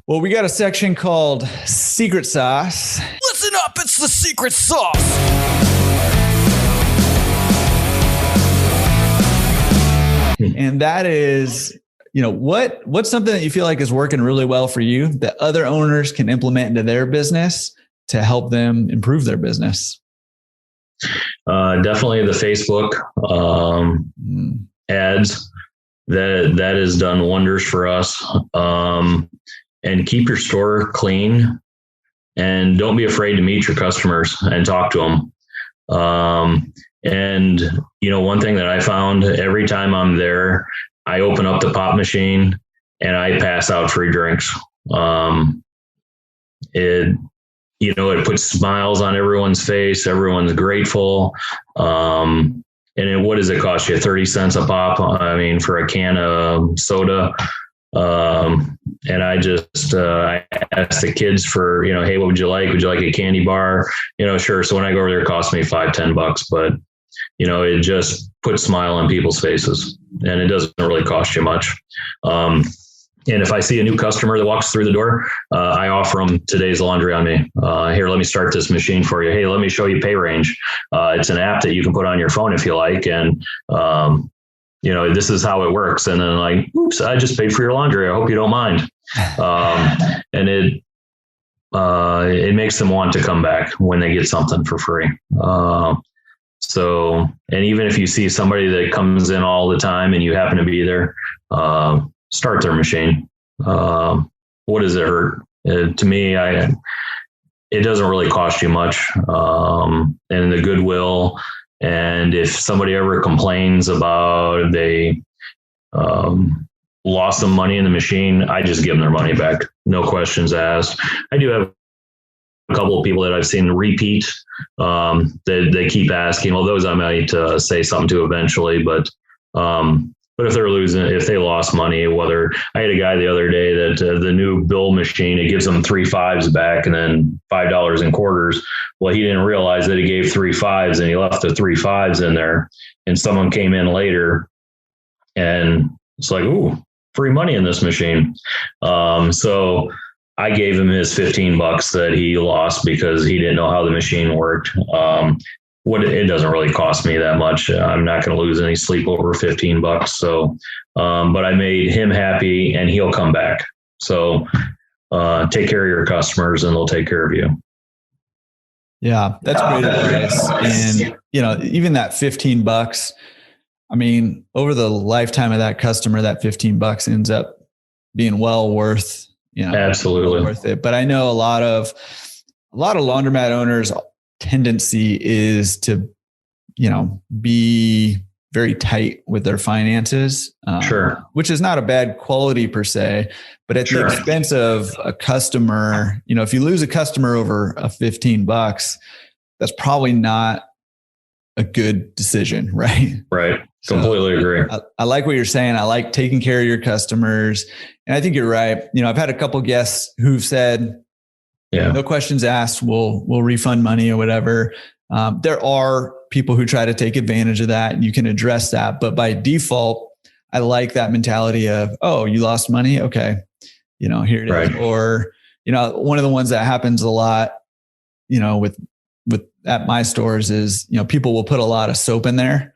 Well, we got a section called Secret Sauce. Listen up, it's the secret sauce. And that is, what's something that you feel like is working really well for you that other owners can implement into their business to help them improve their business? Definitely the Facebook ads. That has done wonders for us. And keep your store clean, and don't be afraid to meet your customers and talk to them. And one thing that I found, every time I'm there, I open up the pop machine and I pass out free drinks. It puts smiles on everyone's face. Everyone's grateful. And what does it cost you? 30 cents a pop. I mean, for a can of soda. And I asked the kids for, hey, what would you like? Would you like a candy bar? Sure. So when I go over there, it costs me $5-10, but it just puts a smile on people's faces, and it doesn't really cost you much. And if I see a new customer that walks through the door, I offer them today's laundry on me. Here, let me start this machine for you. Hey, let me show you Pay Range. It's an app that you can put on your phone if you like. And, this is how it works. And then like, oops, I just paid for your laundry. I hope you don't mind. And it makes them want to come back when they get something for free. And even if you see somebody that comes in all the time and you happen to be there, start their machine. What does it hurt? To me, it doesn't really cost you much. And the goodwill. And if somebody ever complains about they lost some money in the machine, I just give them their money back. No questions asked. I do have a couple of people that I've seen repeat. They keep asking. Well, those I might say something to eventually, but if they lost money, whether I had a guy the other day that the new bill machine, it gives them 3 5s back and then $5 in quarters. Well, he didn't realize that he gave 3 5s and he left the 3 5s in there, and someone came in later and it's like, ooh, free money in this machine. So I gave him his $15 that he lost because he didn't know how the machine worked. It doesn't really cost me that much. I'm not going to lose any sleep over $15. So, but I made him happy and he'll come back. So, take care of your customers and they'll take care of you. Yeah, that's great advice. And, even that $15, I mean, over the lifetime of that customer, that $15 ends up being well worth, absolutely worth it. But I know a lot of laundromat owners' tendency is to, be very tight with their finances, sure, which is not a bad quality per se, but at the expense of a customer, if you lose a customer over a $15, that's probably not a good decision, right? Right. Completely agree. I like what you're saying. I like taking care of your customers. And I think you're right. I've had a couple guests who've said, no questions asked, we'll refund money or whatever. There are people who try to take advantage of that, and you can address that. But by default, I like that mentality of, oh, you lost money? Okay. Here it is. Or, one of the ones that happens a lot, with at my stores is, people will put a lot of soap in there.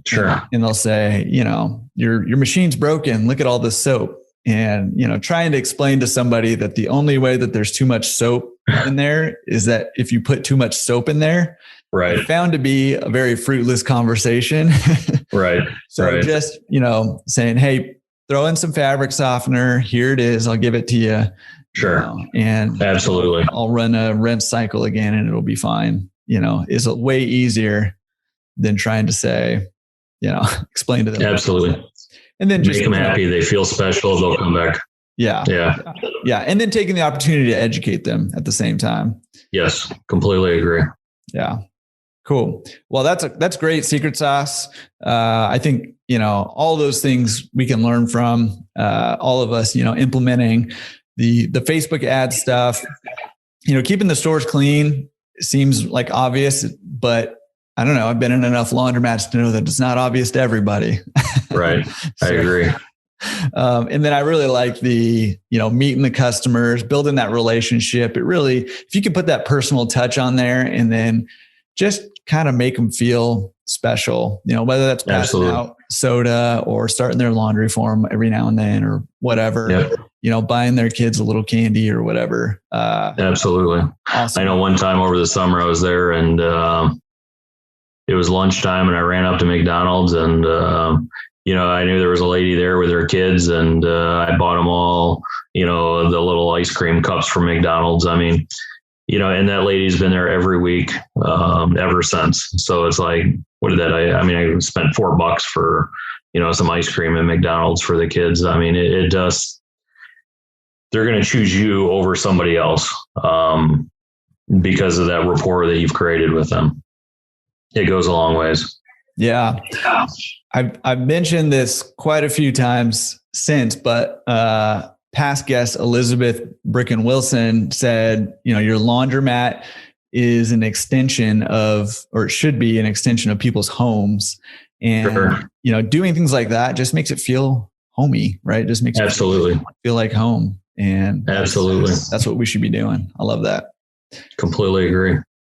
Sure. And they'll say, your machine's broken. Look at all this soap. And, trying to explain to somebody that the only way that there's too much soap in there is that if you put too much soap in there, right, it's found to be a very fruitless conversation. Right. So just, saying, hey, throw in some fabric softener. Here it is. I'll give it to you. Sure. And absolutely, I'll run a rinse cycle again and it'll be fine. Is way easier than trying to say, explain to them. Absolutely. And then just make them happy. They feel special. They'll come back. Yeah. And then taking the opportunity to educate them at the same time. Yes. Completely agree. Yeah. Cool. Well, that's great secret sauce. I think, all those things we can learn from, all of us, implementing the Facebook ad stuff, keeping the stores clean seems like obvious, but I don't know. I've been in enough laundromats to know that it's not obvious to everybody. Right. I agree. And then I really like the, meeting the customers, building that relationship. It really, if you can put that personal touch on there and then just kind of make them feel special, whether that's passing out soda or starting their laundry for them every now and then or whatever, buying their kids a little candy or whatever. Absolutely. Awesome. I know one time over the summer I was there and it was lunchtime and I ran up to McDonald's and, I knew there was a lady there with her kids and I bought them all, the little ice cream cups from McDonald's. I mean, and that lady's been there every week ever since. So it's like, what did that? I spent $4 for, some ice cream at McDonald's for the kids. I mean, it does. They're going to choose you over somebody else because of that rapport that you've created with them. It goes a long ways. Yeah. I've mentioned this quite a few times since, but past guest Elizabeth Bricken Wilson said, your laundromat is an extension of, or it should be an extension of people's homes. And, doing things like that just makes it feel homey, right? It just makes it feel like home. And absolutely, that's what we should be doing. I love that. Completely agree.